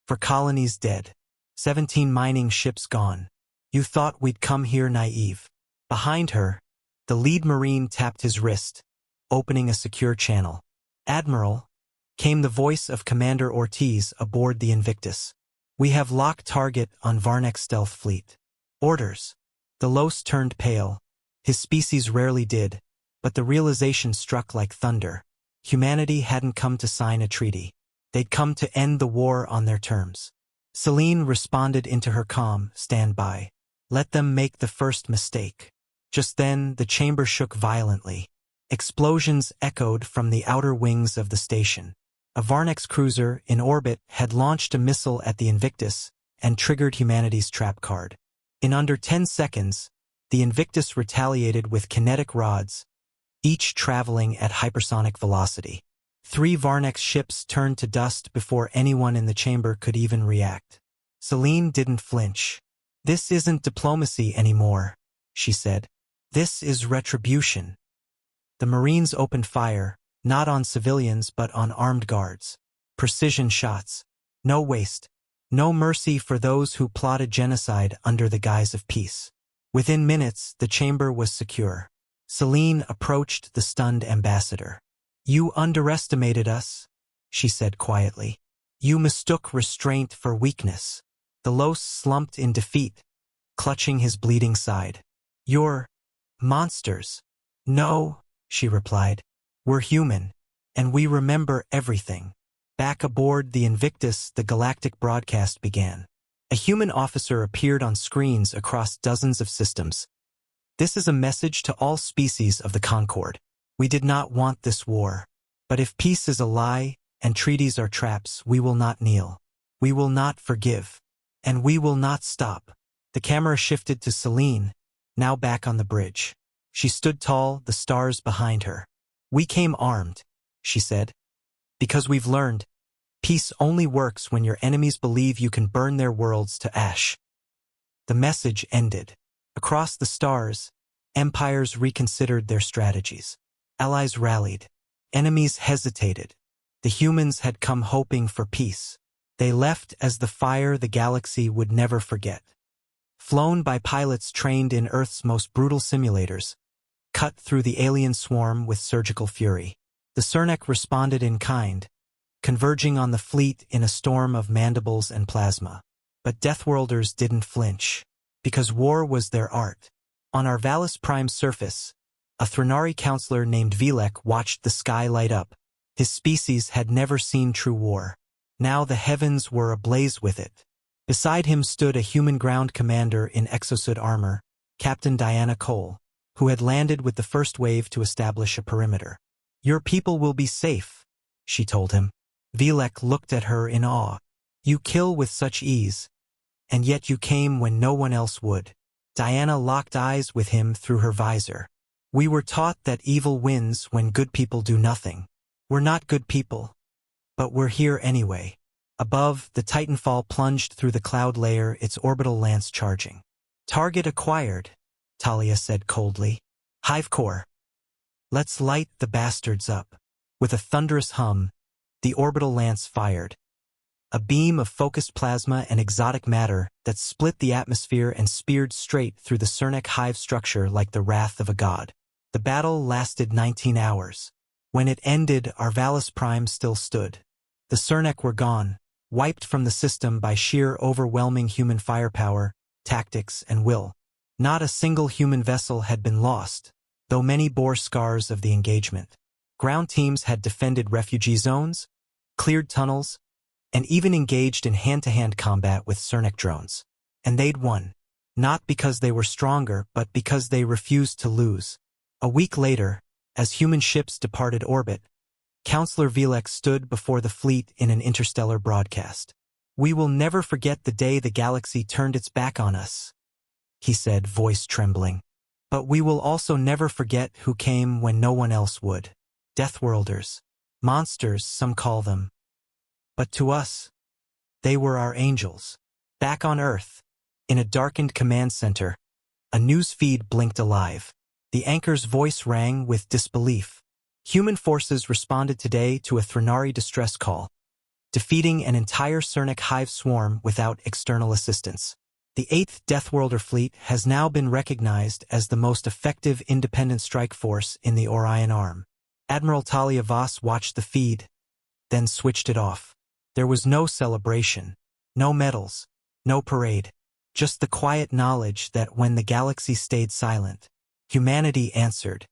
4 colonies dead. 17 mining ships gone. You thought we'd come here naive. Behind her, the lead Marine tapped his wrist, opening a secure channel. Admiral, came the voice of Commander Ortiz aboard the Invictus. We have locked target on Varnek's stealth fleet. Orders. The Los turned pale. His species rarely did, but the realization struck like thunder. Humanity hadn't come to sign a treaty. They'd come to end the war on their terms. Celine responded into her calm, "Stand by. Let them make the first mistake." Just then, the chamber shook violently. Explosions echoed from the outer wings of the station. A Varnex cruiser in orbit had launched a missile at the Invictus and triggered humanity's trap card. In under 10 seconds, the Invictus retaliated with kinetic rods, each traveling at hypersonic velocity. 3 Varnex ships turned to dust before anyone in the chamber could even react. Celine didn't flinch. "This isn't diplomacy anymore," she said. "This is retribution." The Marines opened fire, not on civilians but on armed guards. Precision shots. No waste. No mercy for those who plotted genocide under the guise of peace. Within minutes, the chamber was secure. Celine approached the stunned ambassador. "You underestimated us," she said quietly. "You mistook restraint for weakness." The Los slumped in defeat, clutching his bleeding side. "You're monsters." "No," she replied. "We're human, and we remember everything." Back aboard the Invictus, the galactic broadcast began. A human officer appeared on screens across dozens of systems. "This is a message to all species of the Concord. We did not want this war. But if peace is a lie and treaties are traps, we will not kneel. We will not forgive. And we will not stop." The camera shifted to Celine, now back on the bridge. She stood tall, the stars behind her. "We came armed," she said. "Because we've learned, peace only works when your enemies believe you can burn their worlds to ash." The message ended. Across the stars, empires reconsidered their strategies. Allies rallied. Enemies hesitated. The humans had come hoping for peace. They left as the fire the galaxy would never forget. Flown by pilots trained in Earth's most brutal simulators, cut through the alien swarm with surgical fury. The Cernek responded in kind, converging on the fleet in a storm of mandibles and plasma. But Deathworlders didn't flinch, because war was their art. On our Valus Prime surface, a Threnari counselor named Vilek watched the sky light up. His species had never seen true war. Now the heavens were ablaze with it. Beside him stood a human ground commander in exosuit armor, Captain Diana Cole, who had landed with the first wave to establish a perimeter. "Your people will be safe," she told him. Vilek looked at her in awe. "You kill with such ease, and yet you came when no one else would." Diana locked eyes with him through her visor. "We were taught that evil wins when good people do nothing. We're not good people, but we're here anyway." Above, the Titanfall plunged through the cloud layer, its orbital lance charging. "Target acquired," Talia said coldly. "Hive core. Let's light the bastards up." With a thunderous hum, the orbital lance fired. A beam of focused plasma and exotic matter that split the atmosphere and speared straight through the Cernek hive structure like the wrath of a god. The battle lasted 19 hours. When it ended, our Valus Prime still stood. The Cernek were gone, wiped from the system by sheer overwhelming human firepower, tactics, and will. Not a single human vessel had been lost, though many bore scars of the engagement. Ground teams had defended refugee zones, cleared tunnels, and even engaged in hand-to-hand combat with Cernek drones. And they'd won. Not because they were stronger, but because they refused to lose. A week later, as human ships departed orbit, Counselor Vilek stood before the fleet in an interstellar broadcast. "We will never forget the day the galaxy turned its back on us," he said, voice trembling. "But we will also never forget who came when no one else would. Deathworlders. Monsters, some call them. But to us, they were our angels." Back on Earth, in a darkened command center, a news feed blinked alive. The anchor's voice rang with disbelief. "Human forces responded today to a Threnari distress call. defeating an entire Cernic hive swarm without external assistance. The 8th Deathworlder fleet has now been recognized as the most effective independent strike force in the Orion Arm. Admiral Talia Voss watched the feed, then switched it off. There was no celebration, no medals, no parade, just the quiet knowledge that when the galaxy stayed silent, humanity answered,